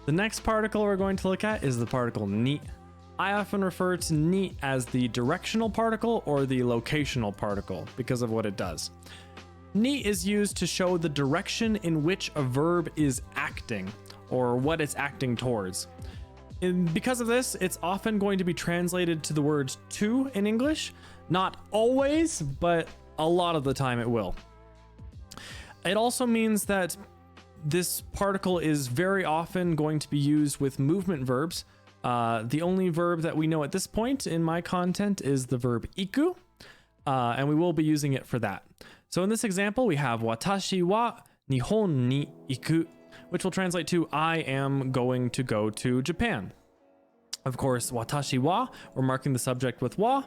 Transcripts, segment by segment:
The next particle we're going to look at is the particle ni. I often refer to ni as the directional particle or the locational particle because of what it does. Ni is used to show the direction in which a verb is acting or what it's acting towards. And because of this, it's often going to be translated to the word to in English. Not always, but a lot of the time it will. It also means that this particle is very often going to be used with movement verbs. The only verb that we know at this point in my content is the verb iku, and we will be using it for that. So in this example, we have watashi wa Nihon ni iku, which will translate to I am going to go to Japan. Of course, watashi wa, we're marking the subject with wa,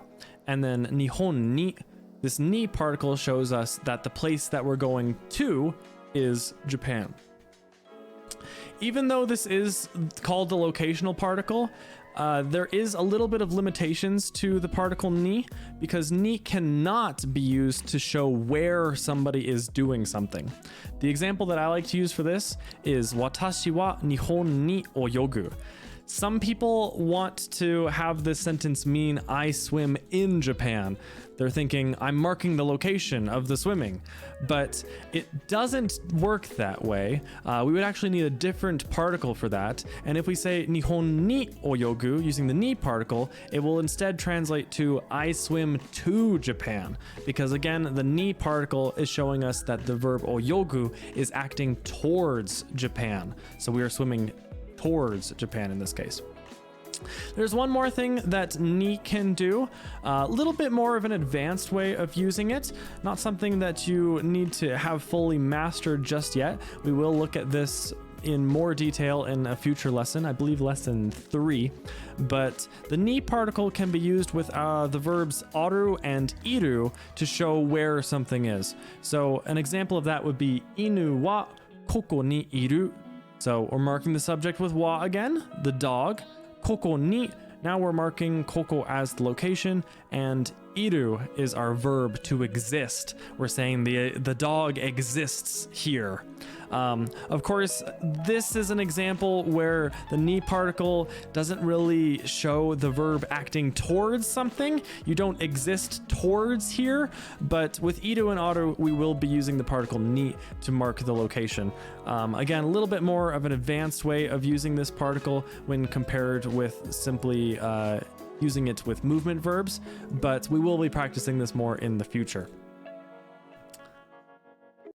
and then Nihon ni, this ni particle shows us that the place that we're going to is Japan. Even though this is called the locational particle, there is a little bit of limitations to the particle ni, because ni cannot be used to show where somebody is doing something. The example that I like to use for this is watashi wa Nihon ni oyogu. Some people want to have this sentence mean I swim in Japan. They're thinking I'm marking the location of the swimming, but it doesn't work that way. We would actually need a different particle for that. And if we say Nihon ni oyogu using the ni particle, it will instead translate to I swim to Japan, because again, the ni particle is showing us that the verb oyogu is acting towards Japan. So we are swimming towards Japan in this case. There's one more thing that ni can do, a little bit more of an advanced way of using it, not something that you need to have fully mastered just yet. We will look at this in more detail in a future lesson, I believe lesson 3, but the ni particle can be used with the verbs aru and iru to show where something is. So an example of that would be inu wa koko ni iru. So we're marking the subject with wa again, the dog. Koko ni, now we're marking koko as the location, and iru is our verb to exist. We're saying the dog exists here. Of course, this is an example where the ni particle doesn't really show the verb acting towards something. You don't exist towards here, but with iru and aru, we will be using the particle ni to mark the location. Again, a little bit more of an advanced way of using this particle when compared with simply using it with movement verbs, but we will be practicing this more in the future.